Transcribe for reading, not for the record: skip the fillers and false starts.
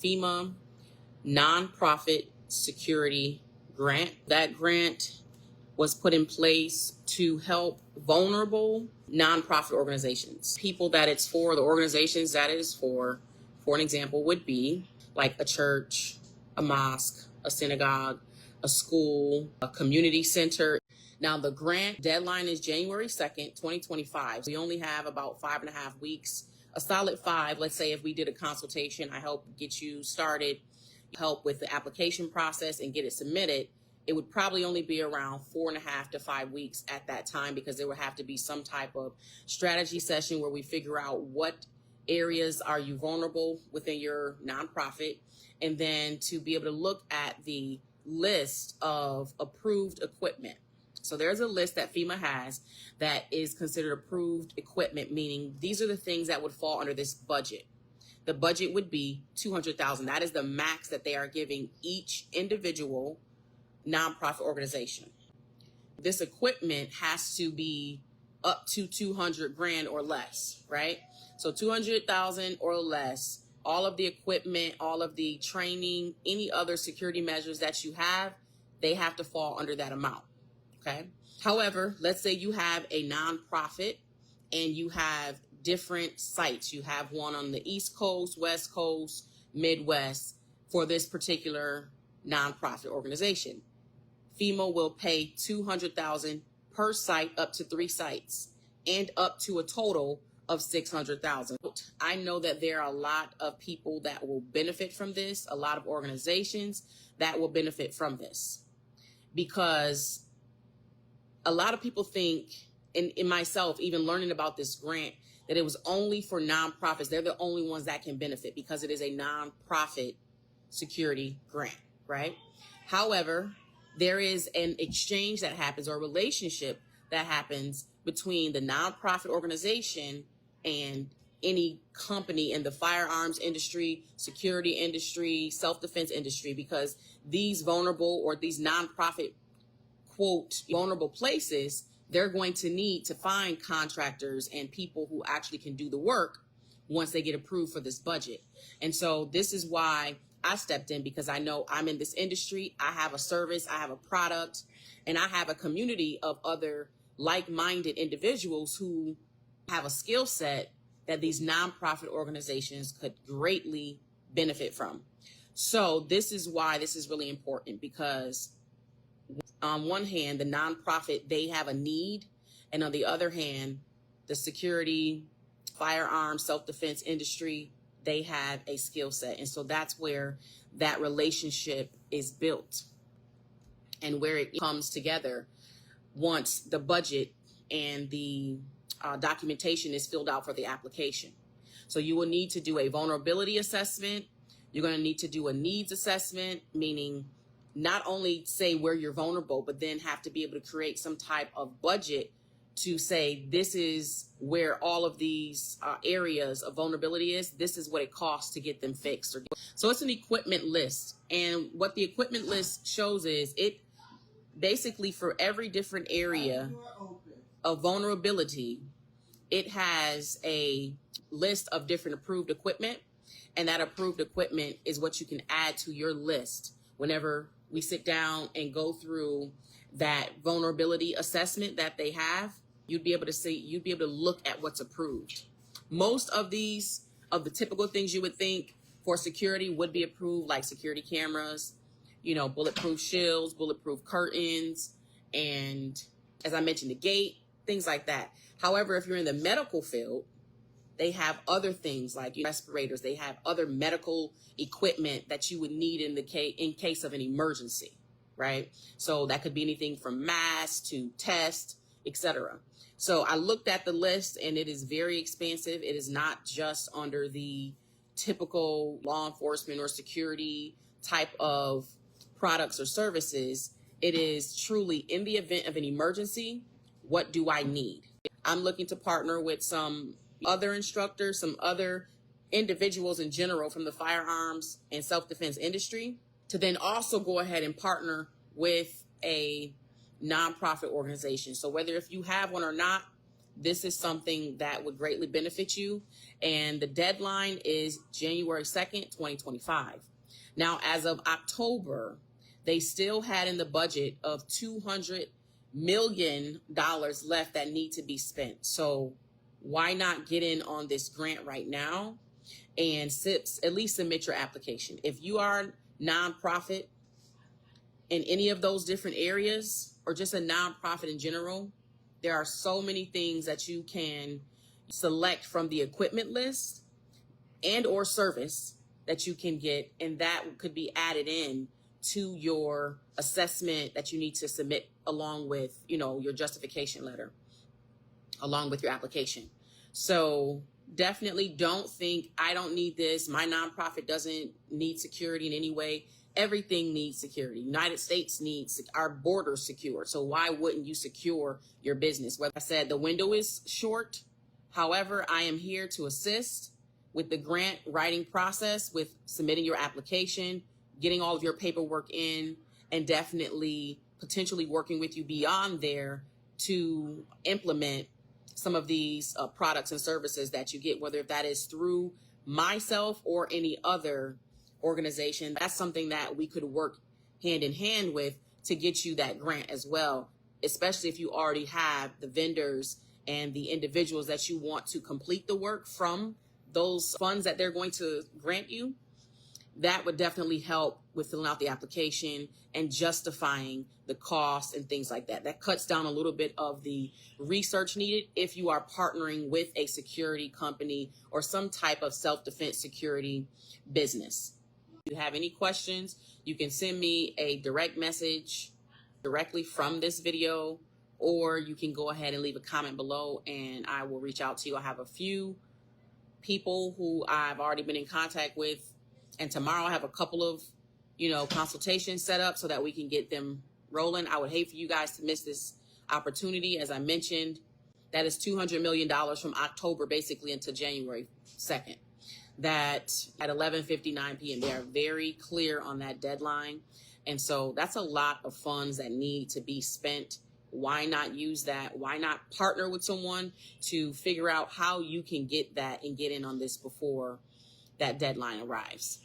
FEMA Nonprofit Security Grant. That grant was put in place to help vulnerable nonprofit organizations. People that it's for, the organizations that it is for an example, would be like a church, a mosque, a synagogue, a school, a community center. Now, the grant deadline is January 2nd, 2025. We only have about 5.5 weeks, a solid 5. Let's say if we did a consultation, I help get you started, help with the application process and get it submitted. It would probably only be around 4.5 to 5 weeks at that time, because there would have to be some type of strategy session where we figure out what areas are you vulnerable within your nonprofit, and then to be able to look at the list of approved equipment. So there's a list that FEMA has that is considered approved equipment, meaning these are the things that would fall under this budget. The budget would be $200,000. That is the max that they are giving each individual nonprofit organization. This equipment has to be up to 200 grand or less, right? So 200,000 or less, all of the equipment, all of the training, any other security measures that you have, they have to fall under that amount, okay? However, let's say you have a nonprofit and you have different sites. You have one on the East Coast, West Coast, Midwest for this particular nonprofit organization. FEMA will pay $200,000 per site up to 3 sites and up to a total of $600,000. I know that there are a lot of people that will benefit from this, a lot of organizations that will benefit from this, because a lot of people think, and in myself, even learning about this grant, that it was only for nonprofits. They're the only ones that can benefit because it is a nonprofit security grant, right? However, there is an exchange that happens, or a relationship that happens between the nonprofit organization and any company in the firearms industry, security industry, self-defense industry, because these vulnerable or these nonprofit, quote, vulnerable places, they're going to need to find contractors and people who actually can do the work once they get approved for this budget. And so this is why I stepped in, because I know I'm in this industry. I have a service, I have a product, and I have a community of other like-minded individuals who have a skill set that these nonprofit organizations could greatly benefit from. So this is why this is really important, because on one hand, the nonprofit, they have a need, and on the other hand, the security, firearms, self-defense industry, they have a skill set. And so that's where that relationship is built and where it comes together once the budget and the documentation is filled out for the application. So you will need to do a vulnerability assessment. You're going to need to do a needs assessment, meaning not only say where you're vulnerable, but then have to be able to create some type of budget to say, this is where all of these areas of vulnerability is. This is what it costs to get them fixed. So it's an equipment list. And what the equipment list shows is it basically, for every different area of vulnerability, it has a list of different approved equipment. And that approved equipment is what you can add to your list whenever we sit down and go through that vulnerability assessment that they have. You'd be able to see, you'd be able to look at what's approved. Most of these, of the typical things you would think for security would be approved, like security cameras, you know, bulletproof shields, bulletproof curtains, and as I mentioned, the gate, things like that. However, if you're in the medical field, they have other things like respirators. They have other medical equipment that you would need in case of an emergency, right? So that could be anything from masks to tests, etc. So I looked at the list, and it is very expansive. It is not just under the typical law enforcement or security type of products or services. It is truly, in the event of an emergency, what do I need? I'm looking to partner with some other instructors, some other individuals in general from the firearms and self-defense industry, to then also go ahead and partner with a nonprofit organization. So whether if you have one or not, this is something that would greatly benefit you. And the deadline is January 2nd, 2025. Now, as of October, they still had in the budget of $200 million left that need to be spent. So why not get in on this grant right now and at least submit your application? If you are a nonprofit in any of those different areas, or just a nonprofit in general, there are so many things that you can select from the equipment list and or service that you can get, and that could be added in to your assessment that you need to submit along with, your justification letter, along with your application. So definitely don't think, I don't need this, my nonprofit doesn't need security in any way. Everything needs security. United States needs our borders secure. So why wouldn't you secure your business? Like I said, the window is short. However, I am here to assist with the grant writing process, with submitting your application, getting all of your paperwork in, and definitely potentially working with you beyond there to implement some of these products and services that you get, whether that is through myself or any other organization. That's something that we could work hand in hand with to get you that grant as well, especially if you already have the vendors and the individuals that you want to complete the work from those funds that they're going to grant you. That would definitely help with filling out the application and justifying the cost and things like that. That cuts down a little bit of the research needed if you are partnering with a security company or some type of self-defense security business. If you have any questions, you can send me a direct message directly from this video, or you can go ahead and leave a comment below and I will reach out to you. I have a few people who I've already been in contact with, and tomorrow I have a couple of, consultations set up so that we can get them rolling. I would hate for you guys to miss this opportunity. As I mentioned, that is $200 million from October basically until January 2nd. That at 11:59 p.m. They are very clear on that deadline. And so that's a lot of funds that need to be spent. Why not use that? Why not partner with someone to figure out how you can get that and get in on this before that deadline arrives?